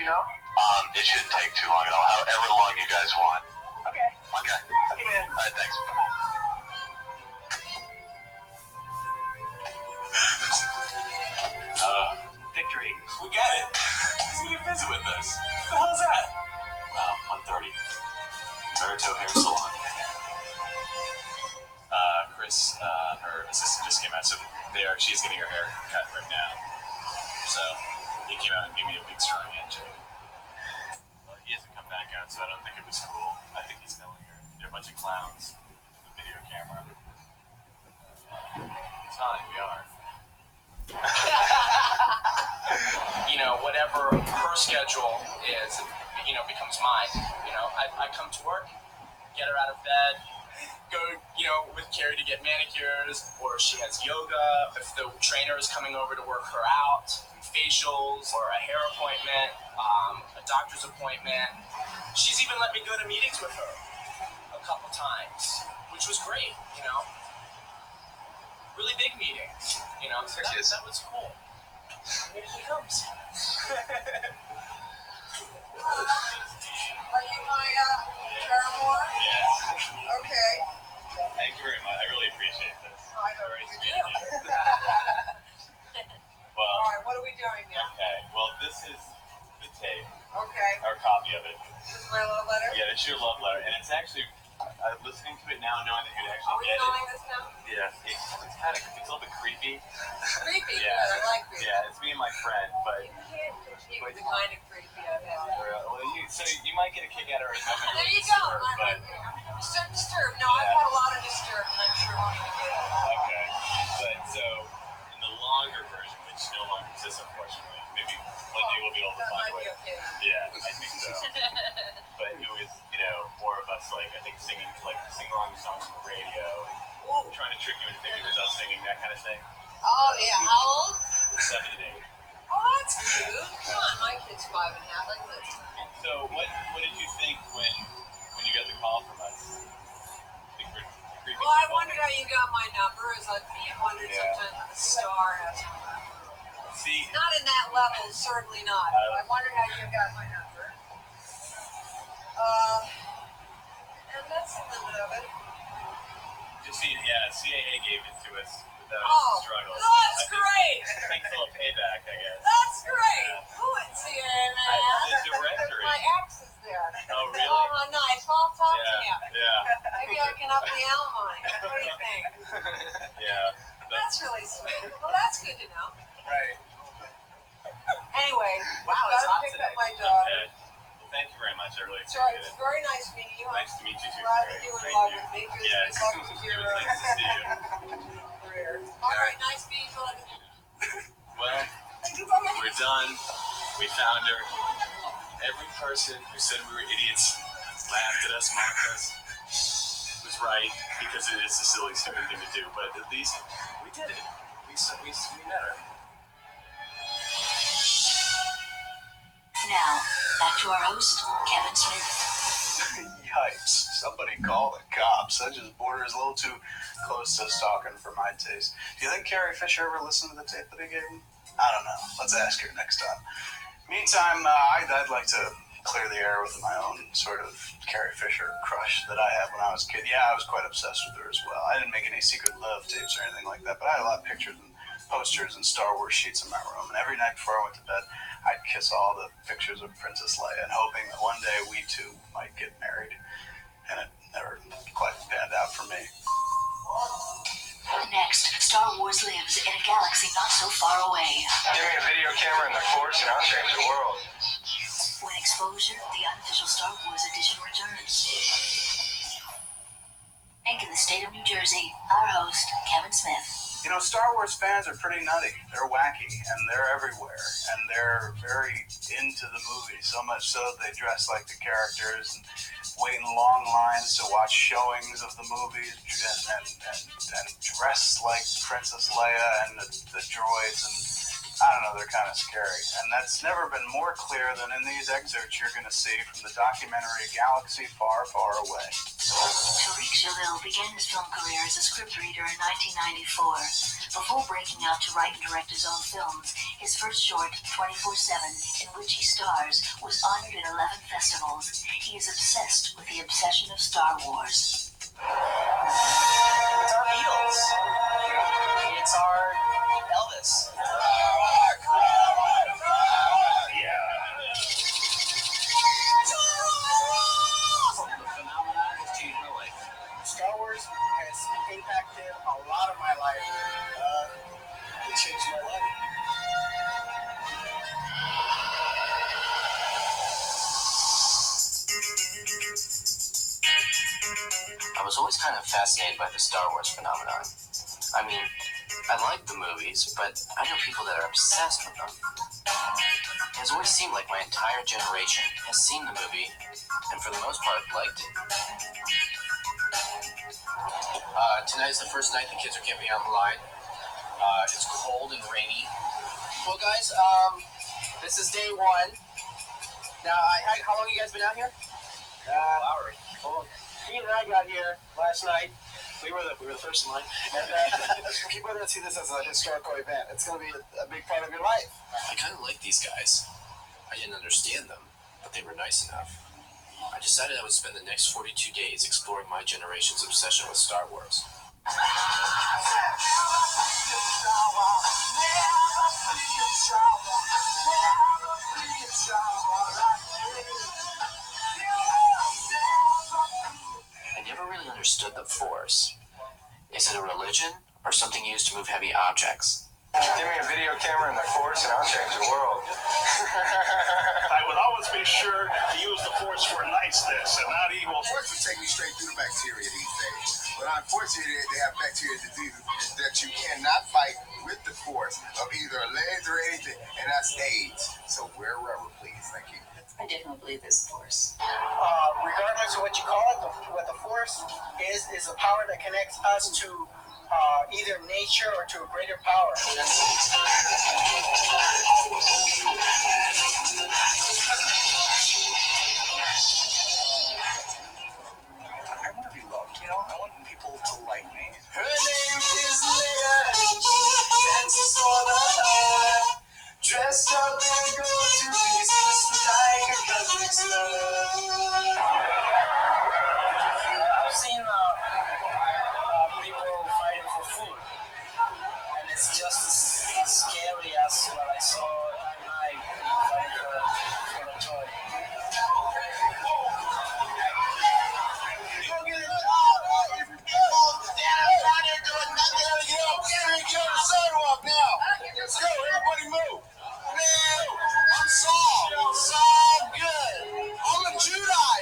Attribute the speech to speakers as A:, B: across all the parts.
A: know?
B: It shouldn't take too long at all. However long you guys want.
A: Okay.
B: Okay.
A: Okay, man.
B: All right, thanks.
C: Victory. We got it. He's gonna visit with us. What the hell is that? Wow, 1:30. Merito Hair Salon. Chris, her assistant just came out, so she's getting her hair cut right now. So he came out and gave me a big strong handshake. Well, he hasn't come back out, so I don't think it was cool. I think he's telling her. They're a bunch of clowns with a video camera. It's fine, we are.
D: Whatever her schedule is, becomes mine. I come to work, get her out of bed, go, with Carrie to get manicures, or she has yoga, if the trainer is coming over to work her out, facials, or a hair appointment, a doctor's appointment. She's even let me go to meetings with her a couple times, which was great, Really big meetings, so that was cool. Here she comes.
E: Are you my paramour?
C: Yeah.
E: Okay.
C: Thank you very much. I really appreciate this.
E: I know
C: Very
E: you
C: sweet
E: do.
C: of you. Well,
E: All right, what are we doing now?
C: okay. Well, this is the tape,
E: Okay.
C: or copy of it.
E: This is my love letter?
C: Yeah, it's your love letter, and it's actually, I'm listening to it now, knowing that you'd
E: Are
C: actually
E: we
C: get
E: filming
C: it.
E: this now?
C: Yeah, it's a little bit creepy.
E: Creepy,
C: Yeah.
E: but I like creepy.
C: Yeah, it's me and my friend, but
E: You can't achieve the kind of creepy I've had.
C: so you might get a kick out of it.
E: There you go. So disturbed. No, I've had a lot of disturbed, and I'm sure won't even get it.
C: Okay, but so in the longer version, which no longer exists, unfortunately, maybe one day we'll be able to
E: That
C: find
E: might
C: a way.
E: be okay.
C: Yeah, I think so. But it was, more of us, I think, singing along songs on the radio, and trying to trick you into thinking it was us singing, that kind of thing.
E: Oh, yeah. How old?
C: 7 and 8.
E: Oh, that's cute. Come on, my kid's 5 and a half. Like this.
C: So what did you think when you got the call from us? Think we're creepy
E: Well, I
C: people?
E: wondered how you got my number. As I wondered sometimes if a star has my number.
C: See,
E: Not in that level, certainly not. I wondered how you got my number. And that's the limit of it.
C: you see, CAA gave it to us without struggle.
E: That's great.
C: Thanks for a payback, I guess.
E: That's great. Who would see it, man?
C: The directory.
E: My ex is there.
C: Oh, really?
E: Oh, nice. Well, talk to him.
C: Yeah.
E: Maybe I can up the alimony. What do you think?
C: Yeah.
E: That's really sweet. Well, that's good to know.
C: Right.
E: Anyway,
D: Wow, it's
E: gotta
D: hot
E: pick
D: today.
E: up my daughter.
C: Okay. Well, thank you very much. I really
E: So
C: appreciate
E: it's
C: it.
E: very nice meeting you.
C: Nice to meet you too.
E: Glad
C: Gary.
E: that you were in
C: Thank
E: love
C: you.
E: with me. Good
C: Yes.
E: luck with
C: It
E: your
C: was nice to see you.
E: career. All right, nice meeting you.
C: Well, we're done. We found her. Every person who said we were idiots, laughed at us, mocked us, was right, because it is a silly, stupid thing to do. But at least we did it. We met her.
F: Now, back to our host, Kevin Smith.
G: Yikes. Somebody call the cops. That just borders a little too close to stalking for my taste. Do you think Carrie Fisher ever listened to the tape that he gave me? I don't know. Let's ask her next time. Meantime, I'd like to clear the air with my own sort of Carrie Fisher crush that I had when I was a kid. Yeah, I was quite obsessed with her as well. I didn't make any secret love tapes or anything like that, but I had a lot of pictures and posters and Star Wars sheets in my room. And every night before I went to bed, I'd kiss all the pictures of Princess Leia and hoping that one day we two might get married. And it never quite panned out for me.
F: Next, Star Wars lives in a galaxy not so far away.
A: Give me a video camera and the Force and I'll change the world.
F: When Exposure, the unofficial Star Wars edition, returns. Anchored in the state of New Jersey, our host, Kevin Smith.
G: You know, Star Wars fans are pretty nutty. They're wacky, and they're everywhere, and they're very into the movie, so much so they dress like the characters and wait in long lines to watch showings of the movies and dress like Princess Leia and the droids, and I don't know, they're kind of scary. And that's never been more clear than in these excerpts you're going to see from the documentary A Galaxy Far, Far Away.
F: Tariq Jalil began his film career as a scriptwriter in 1994. Before breaking out to write and direct his own films, his first short, 24/7, in which he stars, was honored at 11 festivals. He is obsessed with the obsession of Star Wars.
D: It's our Beatles. It's our Elvis. Star Wars has impacted a lot of my life. It changed my life.
H: I was always kind of fascinated by the Star Wars phenomenon. I mean, I like the movies, but I know people that are obsessed with them. It has always seemed like my entire generation has seen the movie, and for the most part, liked it. Tonight is the first night the kids are camping out in the line. It's cold and rainy.
D: Well, guys, this is day one. Now, how long have you guys been out here?
H: Hours.
D: Well, Pete and I got here last night. We were the first in line. And people are going to see this as a historical event. It's going to be a big part of your life.
H: I kind of like these guys. I didn't understand them, but they were nice enough. I decided I would spend the next 42 days exploring my generation's obsession with Star Wars. I never really understood the Force. Is it a religion or something used to move heavy objects?
A: Give me a video camera and the Force, and I'll change the world.
B: I would always be sure to use the Force for niceness and not evil.
I: Force would take me straight through the bacteria these days. But unfortunately, they have bacterial diseases that you cannot fight with the Force of either legs or anything, and that's AIDS. So wear rubber, please. Thank you.
F: I definitely believe there's a Force.
D: Regardless of what you call it, what the Force is a power that connects us to either nature or to a greater power.
I: I want to be loved, you know? I want people to like me.
A: Her name is Leia. Dances on the heart. Dressed up and go to pieces like a cosmic star.
D: I've seen people fighting for food, and it's just as scary as what I saw at night fighting for a toy.
I: You don't get it out. If you stand out there doing nothing, get up there and kill the sidewalk now. Let's go, everybody move. Man, I'm Saul. Saul good. I'm a Jedi.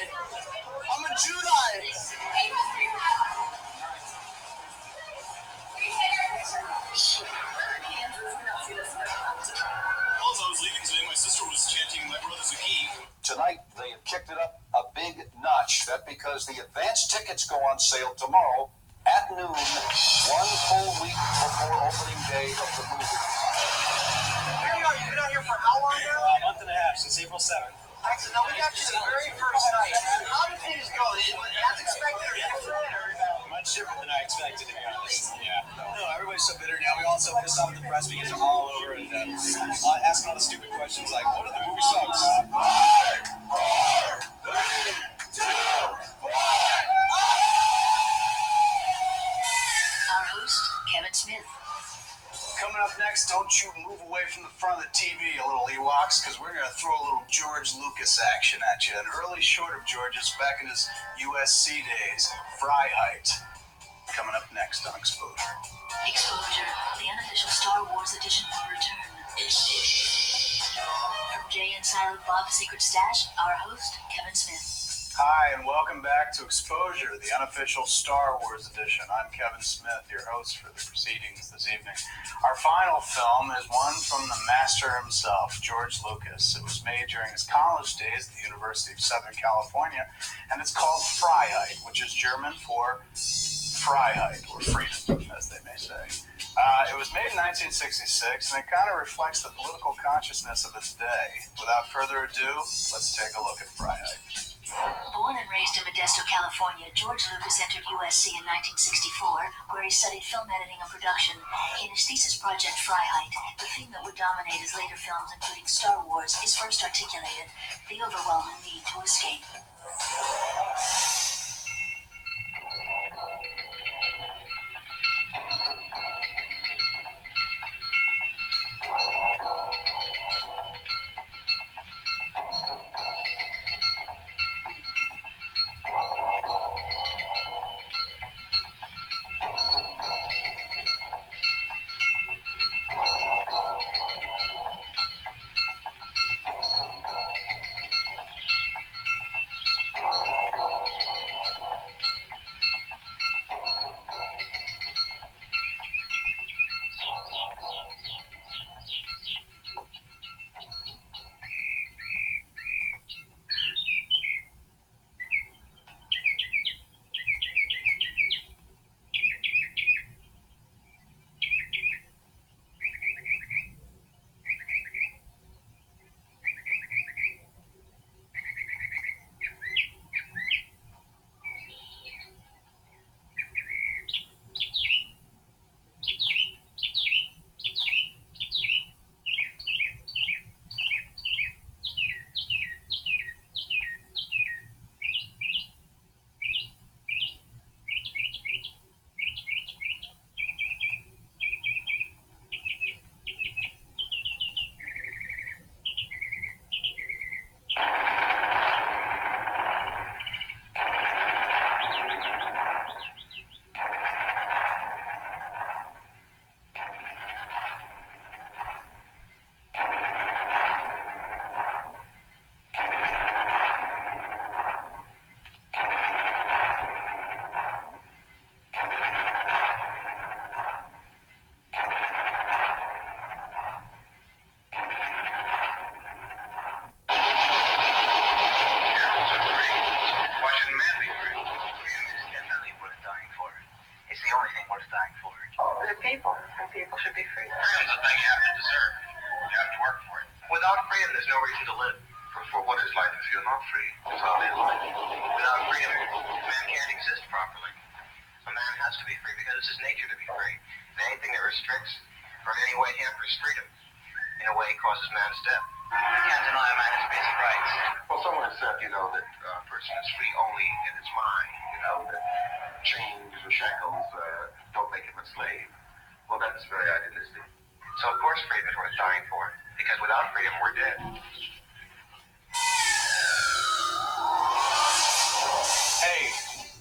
C: As I was leaving today, my sister was chanting, "My brother's a geek."
J: Tonight, they have kicked it up a big notch. That's because the advance tickets go on sale tomorrow at noon, 1 full week before opening day of the movie.
D: You've been out here for how long now?
C: A month and a half, since April 7th.
D: Actually, no, we got you the very first night. How did things go? As expected or different?
C: Much different than I expected, to be honest. Yeah. No, everybody's so bitter now. We all so pissed off at the press because they're all over and asking all the stupid questions like, what are the movie sucks?
F: Our host, Kevin Smith.
G: Coming up next, don't you move away from the front of the TV, you little Ewoks, because we're going to throw a little George Lucas action at you. An early short of George's back in his USC days, Freiheit. Coming up next on Exposure.
F: Exposure, the unofficial Star Wars edition will return. From Jay and Silent Bob's Secret Stash, our host, Kevin Smith.
G: Hi, and welcome back to Exposure, the unofficial Star Wars edition. I'm Kevin Smith, your host for the proceedings this evening. Our final film is one from the master himself, George Lucas. It was made during his college days at the University of Southern California, and it's called Freiheit, which is German for Freiheit, or freedom, as they may say. It was made in 1966, and it kind of reflects the political consciousness of its day. Without further ado, let's take a look at Freiheit.
F: Born and raised in Modesto, California, George Lucas entered USC in 1964, where he studied film editing and production. In his thesis project, Freiheit, the theme that would dominate his later films, including Star Wars, is first articulated: the overwhelming need to escape.
I: People should be free. Freedom's a thing you have to deserve. You have to work for it. Without freedom, there's no reason to live. For what is life if you're not free? It's all is life. Without freedom, man can't exist properly. A man has to be free because it's his nature to be free. And anything that restricts or in any way hampers freedom, in a way, causes man's death. You can't deny a man his basic rights. Well, someone has said, that a person is free only in his mind. That chains or shackles don't make him a slave. Well, that's very idealistic. So, of course, freedom is worth dying for. Because without freedom, we're dead.
G: Hey,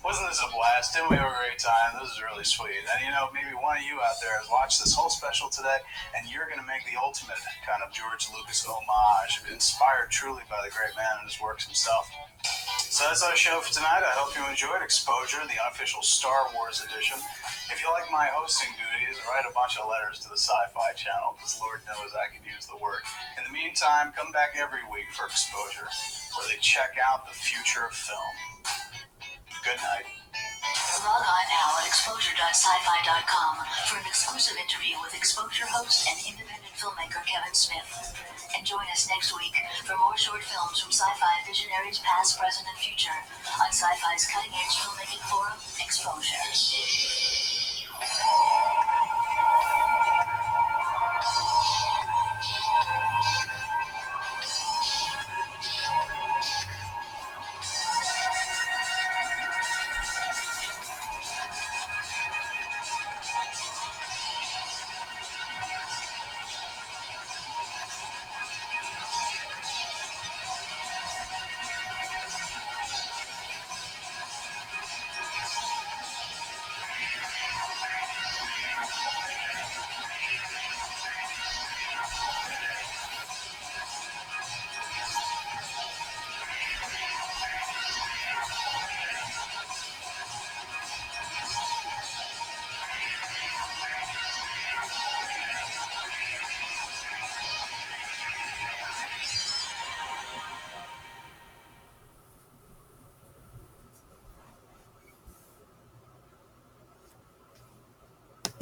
G: wasn't this a blast? Didn't we have a great time? This is really sweet. And maybe one of you out there has watched this whole special today, and you're going to make the ultimate kind of George Lucas homage, inspired truly by the great man and his works himself. So that's our show for tonight. I hope you enjoyed Exposure, the unofficial Star Wars edition. If you like my hosting duties, write a bunch of letters to the Sci-Fi channel, because Lord knows I could use the work. In the meantime, come back every week for Exposure, where they check out the future of film. Good night.
F: Log on now at exposure.sci-fi.com for an exclusive interview with Exposure host and independent filmmaker Kevin Smith. And join us next week for more short films from sci-fi visionaries past, present, and future on Sci-Fi's cutting-edge filmmaking forum, Exposure.